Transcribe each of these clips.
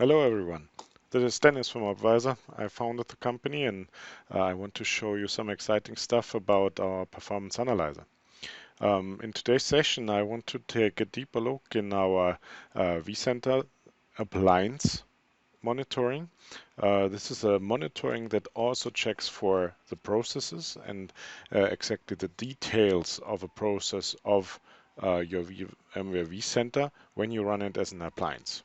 Hello everyone, this is Dennis from Advisor. I founded the company and I want to show you some exciting stuff about our performance analyzer. In today's session I want to take a deeper look in our vCenter appliance monitoring. This is a monitoring that also checks for the processes and exactly the details of a process of your VMware vCenter when you run it as an appliance.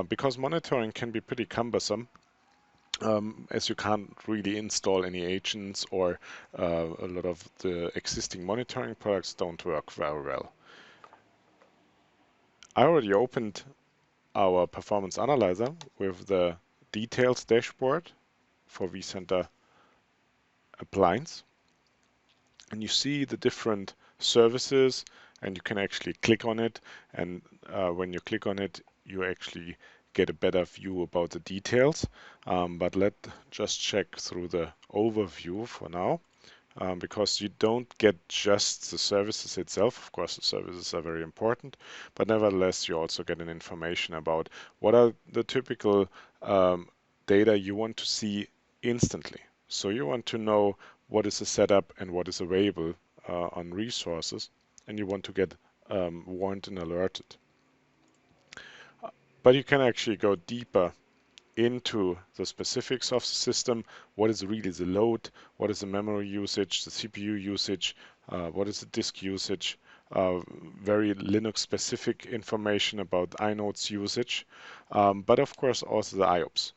Because monitoring can be pretty cumbersome, as you can't really install any agents or a lot of the existing monitoring products don't work very well. I already opened our performance analyzer with the details dashboard for vCenter appliance, and you see the different services and you can actually click on it, and when you click on it you actually get a better view about the details. But let's just check through the overview for now, because you don't get just the services itself. Of course, the services are very important, but nevertheless, you also get an information about what are the typical data you want to see instantly. So you want to know what is the setup and what is available on resources, and you want to get warned and alerted. But you can actually go deeper into the specifics of the system. What is really the load? What is the memory usage, the CPU usage? What is the disk usage? Very Linux specific information about inodes usage, but of course also the IOPS.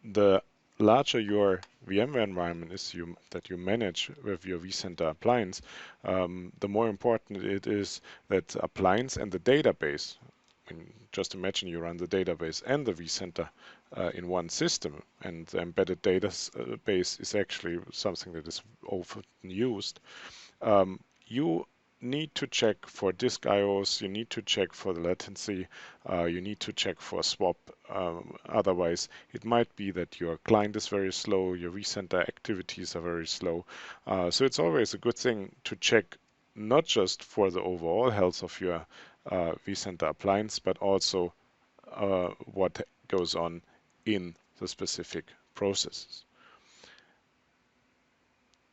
The larger your VMware environment is that you manage with your vCenter appliance, the more important it is that the appliance and the database. Just imagine you run the database and the vCenter in one system, and the embedded database is actually something that is often used. You need to check for disk IOs, you need to check for the latency, you need to check for swap. Otherwise, it might be that your client is very slow, your vCenter activities are very slow. So it's always a good thing to check not just for the overall health of your vCenter appliance, but also what goes on in the specific processes.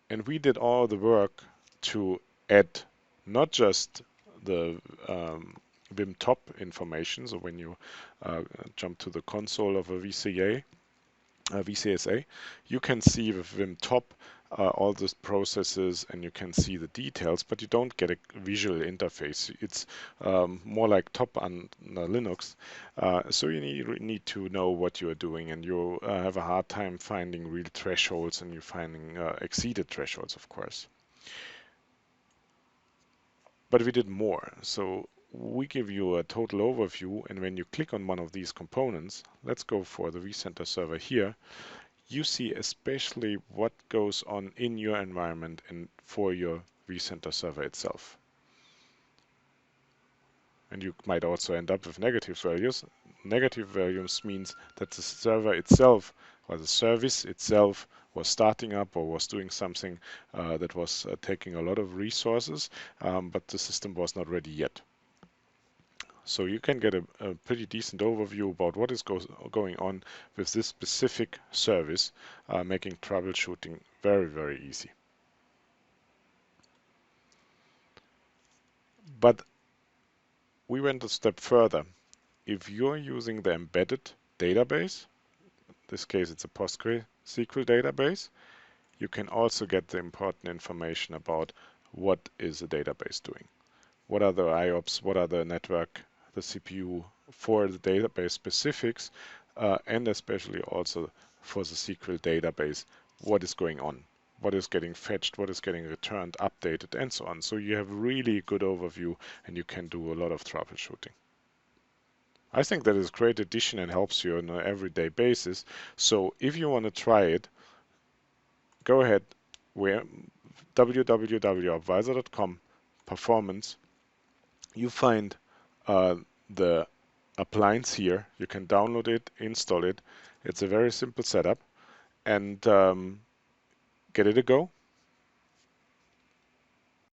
And we did all the work to add not just the Vim top information. So when you jump to the console of a VCSA, you can see with Vim top all the processes and you can see the details, but you don't get a visual interface. It's more like top on Linux. So you need to know what you are doing, and you have a hard time finding real thresholds, and you're finding exceeded thresholds, of course. But we did more. So we give you a total overview, and when you click on one of these components, let's go for the vCenter server here, you see especially what goes on in your environment and for your vCenter server itself. And you might also end up with negative values. Negative values means that the server itself or the service itself was starting up or was doing something that was taking a lot of resources, but the system was not ready yet. So you can get a pretty decent overview about what is going on with this specific service, making troubleshooting very, very easy. But we went a step further. If you're using the embedded database, in this case it's a PostgreSQL database, you can also get the important information about what is the database doing. What are the IOPS, what are the network, the CPU for the database specifics, and especially also for the SQL database, what is going on, what is getting fetched, what is getting returned, updated, and so on. So you have really good overview and you can do a lot of troubleshooting. I think that is a great addition and helps you on an everyday basis. So if you want to try it, go ahead, www.advisor.com performance. You find the appliance here. You can download it, install it. It's a very simple setup, and give it a go.